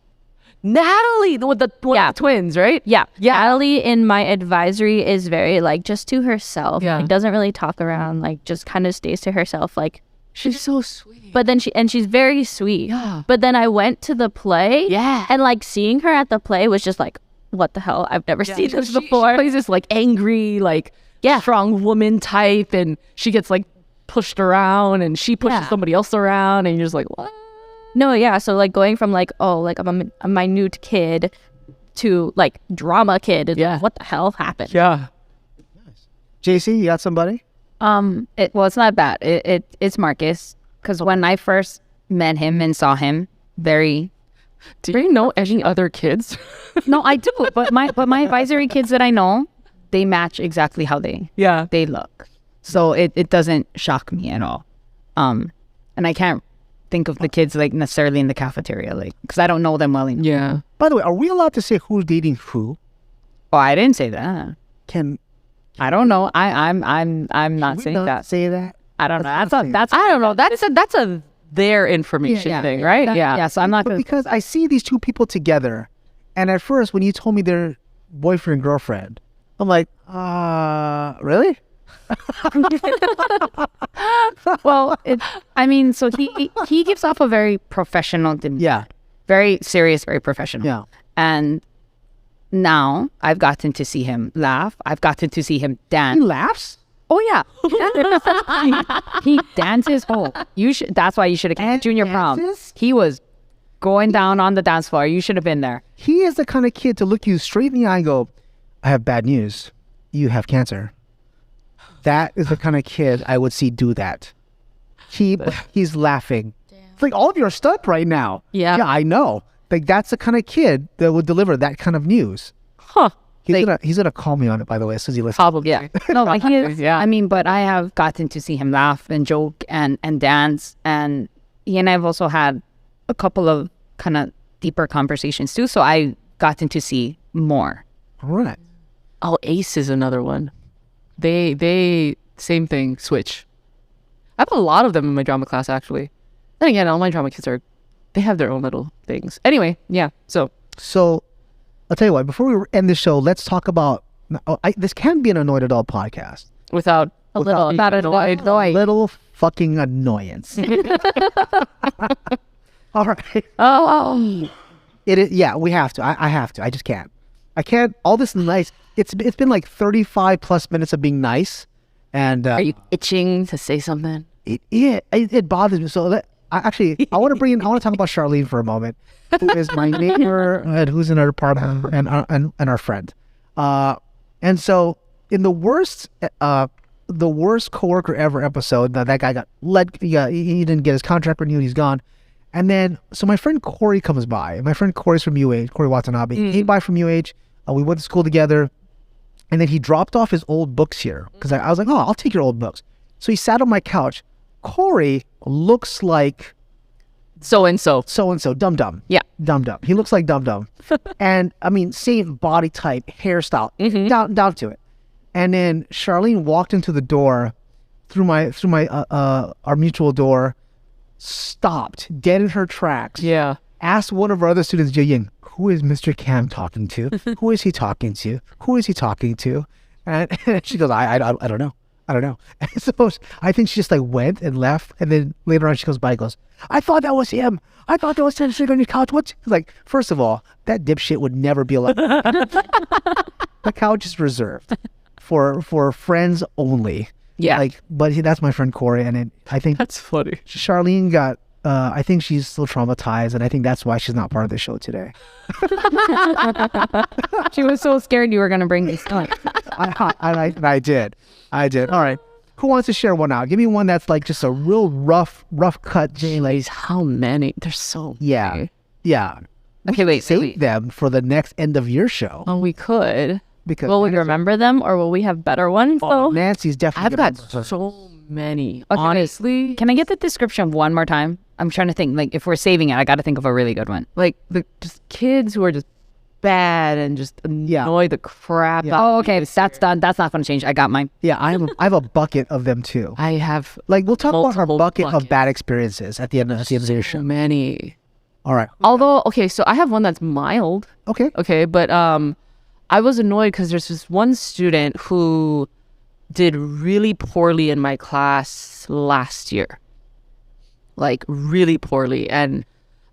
S3: Natalie, with the twins, right?
S4: Yeah. Natalie in my advisory is very like just to herself.
S3: Yeah.
S4: Like doesn't really talk around, like just kind of stays to herself. Like
S3: She's so sweet.
S4: but then she's very sweet.
S3: Yeah.
S4: But then I went to the play.
S3: Yeah.
S4: And like seeing her at the play was just like, what the hell? I've never seen this before.
S3: She plays this like angry, like strong woman type, and she gets like pushed around, and she pushes somebody else around, and you're just like, what?
S4: No, yeah. So like going from like, oh, like I'm a minute kid to like drama kid. It's like, what the hell happened?
S3: Yeah.
S1: Jacee, you got somebody?
S2: It's not bad. It's Marcus, because when I first met him and saw him, very.
S3: Do you know any other kids?
S2: No, I do. But my advisory kids that I know, they match exactly how they look. So it doesn't shock me at all. And I can't think of the kids like necessarily in the cafeteria, like, because I don't know them well enough.
S3: Yeah.
S1: By the way, are we allowed to say who's dating who?
S2: Oh, I didn't say that. I don't know. I'm not saying that.
S1: Say that.
S2: I don't know.
S1: Let's
S2: That's
S1: not say
S2: that's
S3: I don't know. That's a their information thing, right?
S2: Yeah. So I'm not
S1: But
S2: gonna.
S1: because I see these two people together, and at first when you told me they're boyfriend girlfriend, I'm like, really?
S2: Well, I mean, so he gives off a very professional demeanor.
S1: Yeah.
S2: Very serious, very professional.
S1: Yeah.
S2: And now I've gotten to see him laugh. I've gotten to see him
S1: He
S2: dance.
S1: laughs.
S2: Oh yeah, he dances. Oh, that's why you should have came to junior prom.
S1: dances?
S2: He was going down on the dance floor. You should have been there.
S1: He is the kind of kid to look you straight in the eye and go, I have bad news. You have cancer. That is the kind of kid I would see do that. He's laughing. It's like, all of you are stuck right now.
S2: Yeah.
S1: Yeah, I know. Like, that's the kind of kid that would deliver that kind of news.
S3: Huh.
S1: He's gonna call me on it, by the way, as soon as he listens.
S3: Probably.
S2: Yeah. No, like he is.
S3: Yeah.
S2: I mean, but I have gotten to see him laugh and joke and dance, and he and I have also had a couple of kind of deeper conversations too. So I gotten to see more.
S1: All right.
S3: Oh, Ace is another one. They same thing, switch. I have a lot of them in my drama class, actually. Then again, all my drama kids they have their own little things. Anyway, yeah. So
S1: I'll tell you what, before we end the show, let's talk about, this can be an Annoyed Adult podcast.
S3: without
S4: A little.
S3: not annoyed.
S1: Little fucking annoyance. All right.
S2: Oh,
S1: It is. Yeah, we have to. I have to. I just can't. I can't. All this nice. It's been like 35 plus minutes of being nice, and
S3: Are you itching to say something?
S1: it bothers me. So I want to bring in. I want to talk about Charlene for a moment, who is my neighbor and who's in our apartment and our friend. And so in the worst coworker ever episode, that guy got let. He didn't get his contract renewed. He's gone. And then, so my friend Corey comes by. My friend Corey's from UH, Corey Watanabe. He came by from UH. We went to school together. And then he dropped off his old books here. Because I was like, oh, I'll take your old books. So he sat on my couch. Corey looks like
S3: So-and-so.
S1: so-and-so, Dum-Dum.
S3: Yeah.
S1: Dum-Dum. He looks like Dum-Dum. And, I mean, same body type, hairstyle, down to it. And then Charlene walked into the door through my our mutual door, stopped dead in her tracks.
S3: Yeah.
S1: Asked one of our other students, Jay Ying, who is Mr. Cam talking to? Who is he talking to? Who is he talking to? And she goes, I don't know. I don't know. And so I think she just like went and left. And then later on she goes by and goes, I thought that was him. I thought that was him sitting on your couch. What's like, first of all, that dipshit would never be allowed. The couch is reserved for friends only.
S3: Yeah.
S1: Like, but that's my friend Corey, and I think
S3: That's funny.
S1: Charlene got. I think she's still traumatized, and I think that's why she's not part of the show today.
S2: she was so scared you were gonna bring this up.
S1: I did. All right. Who wants to share one out? Give me one that's like just a real rough cut. Jay, like,
S3: How many? There's so
S1: yeah,
S3: many.
S1: yeah.
S3: Okay, wait.
S1: Save them for the next end of your show
S3: Oh, we could.
S1: because
S4: Will we remember them or will we have better ones though?
S1: Nancy's definitely.
S3: I've got
S1: gonna remember.
S3: so many.
S2: Okay,
S3: Honestly,
S2: Can I get the description one more time? I'm trying to think. Like, if we're saving it, I got to think of a really good one.
S3: like the just kids who are just bad and just annoy the crap out.
S2: Oh, okay. That's done. That's not going to change. I got mine.
S1: Yeah, I have a bucket of them too.
S3: I have
S1: Like we'll talk about our
S3: multiple
S1: bucket of
S3: buckets.
S1: bad experiences at the end of your
S3: so
S1: show.
S3: many.
S1: All right.
S3: Although, okay, so I have one that's mild.
S1: Okay.
S3: Okay, but I was annoyed because there's this one student who did really poorly in my class last year. Like really poorly. And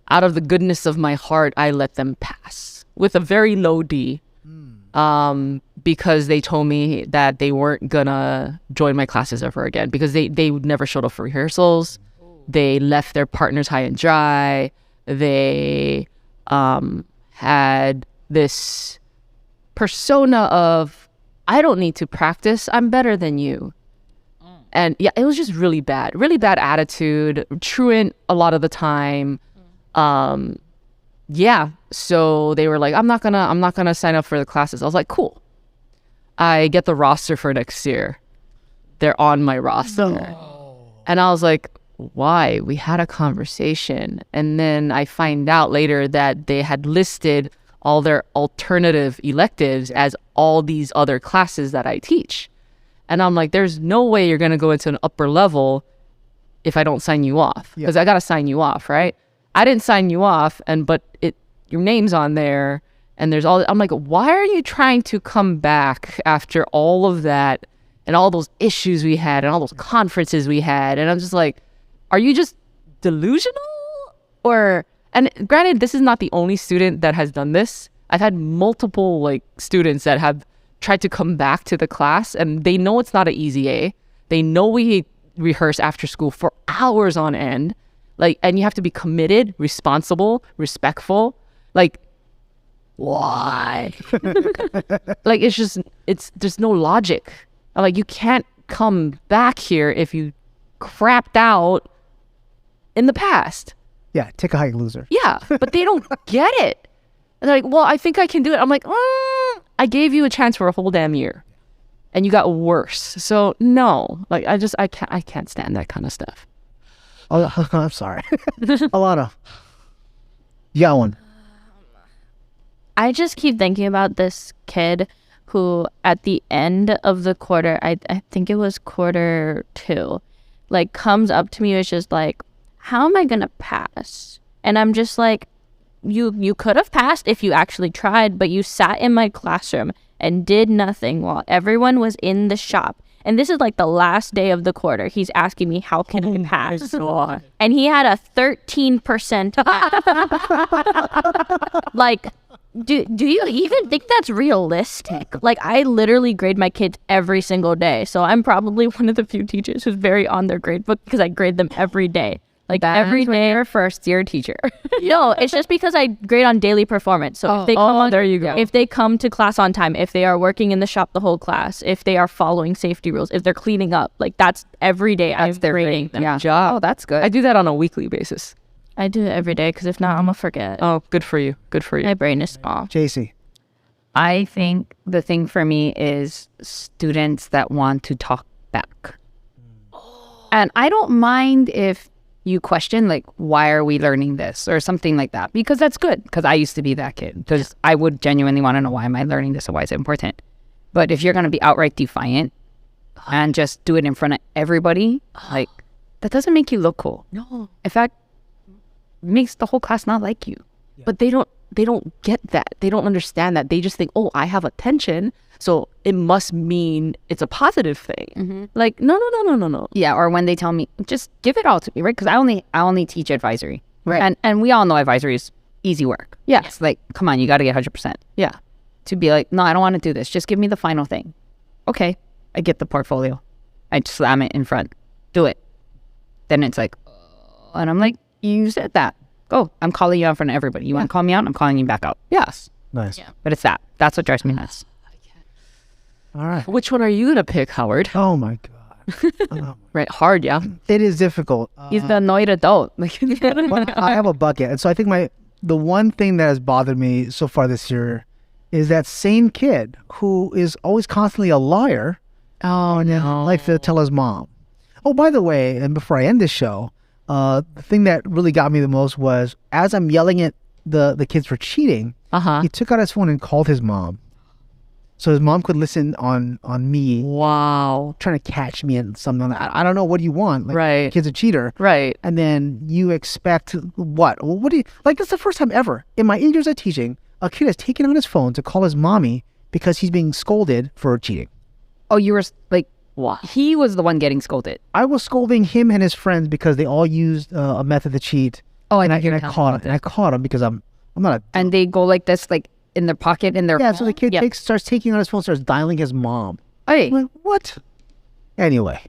S3: out of the goodness of my heart, I let them pass with a very low D. Because they told me that they weren't gonna join my classes ever again because they never showed up for rehearsals. They left their partners high and dry. They had this persona of, I don't need to practice, I'm better than you. And yeah, it was just really bad attitude, truant a lot of the time. Yeah, so they were like, I'm not gonna sign up for the classes. I was like, cool. I get the roster for next year. They're on my roster. And I was like, why? We had a conversation. And then I find out later that they had listed all their alternative electives as all these other classes that I teach. And I'm like, there's no way you're going to go into an upper level if I don't sign you off. Because I got to sign you off, right? I didn't sign you off, but your name's on there. And there's all, I'm like, why are you trying to come back after all of that and all those issues we had and all those conferences we had? And I'm just like, are you just delusional? And granted, this is not the only student that has done this. I've had multiple like students that have tried to come back to the class and they know it's not an easy A. They know we rehearse after school for hours on end. Like, and you have to be committed, responsible, respectful. Like, why? Like, there's no logic. Like, you can't come back here if you crapped out in the past.
S1: Yeah, take a hike, loser.
S3: Yeah, but they don't get it. And they're like, well, I think I can do it. I'm like, I gave you a chance for a whole damn year and you got worse. So no, like, I can't stand that kind of stuff.
S1: Oh, I'm sorry. Alana, you got one.
S4: I just keep thinking about this kid who at the end of the quarter, I think it was quarter 2, like comes up to me and is just like, how am I going to pass? And I'm just like, you could have passed if you actually tried, but you sat in my classroom and did nothing while everyone was in the shop And this is like the last day of the quarter. He's asking me, how can I pass? And he had a 13%. Like, do you even think that's realistic? Like, I literally grade my kids every single day. So I'm probably one of the few teachers who's very on their grade book because I grade them every day. Like every day.
S2: Your first year teacher.
S4: No, it's just because I grade on daily performance. So if they come
S3: there you go.
S4: If they come to class on time, if they are working in the shop the whole class, if they are following safety rules, if they're cleaning up, like that's every day I'm grading them.
S2: Yeah.
S3: Job.
S2: Oh, that's good.
S3: I do that on a weekly basis.
S4: I do it every day because if not, I'm gonna forget.
S3: Oh, good for you. Good for you.
S4: My brain is small.
S1: Jacee.
S2: I think the thing for me is students that want to talk back. And I don't mind if you question, like, why are we learning this or something like that? Because that's good. Because I used to be that kid. Because I would genuinely want to know, why am I learning this and why is it important? But if you're going to be outright defiant and just do it in front of everybody, like, that doesn't make you look cool.
S3: No.
S2: In fact, makes the whole class not like you.
S3: But they don't get that. They don't understand that. They just think, oh, I have attention, so it must mean it's a positive thing. Like, no.
S2: Yeah, or when they tell me, just give it all to me, right? Because I only teach advisory.
S3: Right.
S2: And we all know advisory is easy work.
S3: Yeah.
S2: It's like, come on, you got to get 100%.
S3: Yeah.
S2: To be like, no, I don't want to do this. Just give me the final thing. Okay, I get the portfolio. I slam it in front. Do it. Then it's like, and I'm like, you said that. Go. I'm calling you out in front of everybody. You want to call me out? I'm calling you back out.
S3: Yes.
S1: Nice.
S2: But it's that. That's what drives me nuts.
S1: All right.
S3: Which one are you gonna pick, Howard?
S1: Oh my God.
S3: Right. Hard, yeah.
S1: It is difficult.
S2: He's the annoyed adult. Like,
S1: But I have a bucket, and so I think the one thing that has bothered me so far this year is that same kid who is always constantly a liar.
S3: Oh no.
S1: Like to tell his mom. Oh, by the way, and before I end this show, the thing that really got me the most was as I'm yelling at the kids for cheating, he took out his phone and called his mom, so his mom could listen on me.
S3: Wow.
S1: Trying to catch me in something. I don't know, what do you want? Like,
S3: Right.
S1: Kid's a cheater.
S3: Right.
S1: And then you expect what? Well, what do you like? That's the first time ever in my 8 years of teaching a kid has taken out his phone to call his mommy because he's being scolded for cheating.
S2: oh, you were like,
S3: Wow.
S2: he was the one getting scolded.
S1: I was scolding him and his friends because they all used a method to cheat.
S2: Oh,
S1: and I
S2: think you're
S1: caught him. And I caught him because I'm not a.
S2: And they go like this, like in their pocket, in their
S1: Yeah, so the kid
S4: Yep.
S1: starts taking out his phone, starts dialing his mom.
S2: Hey,
S1: I'm like, what? Anyway,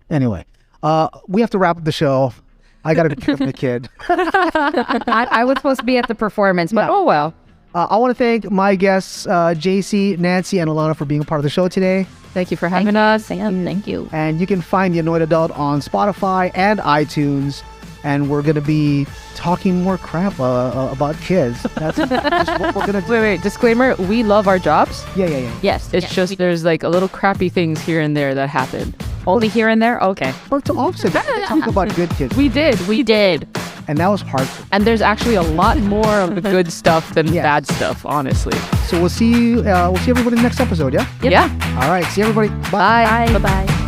S1: we have to wrap up the show. I got to pick up the kid.
S2: I was supposed to be at the performance, but oh well.
S1: I want to thank my guests, Jacee, Nancy, and Alana for being a part of the show today.
S3: Thank you for having us.
S4: Sam, thank you.
S1: And you can find The Annoyed Adult on Spotify and iTunes. And we're going to be talking more crap about kids. That's just what we're going to do.
S3: Wait. Disclaimer: we love our jobs.
S1: Yeah.
S4: Yes.
S3: It's just there's like a little crappy things here and there that happen.
S2: Only here and there? Okay.
S1: Or to opposite. Talk about good kids.
S3: We did.
S1: And that was hard.
S3: And there's actually a lot more of the good stuff than
S1: Yeah.
S3: bad stuff, honestly.
S1: So we'll see everybody in the next episode, yeah?
S3: Yeah.
S1: All right. See everybody. Bye.
S3: Bye.
S4: Bye-bye.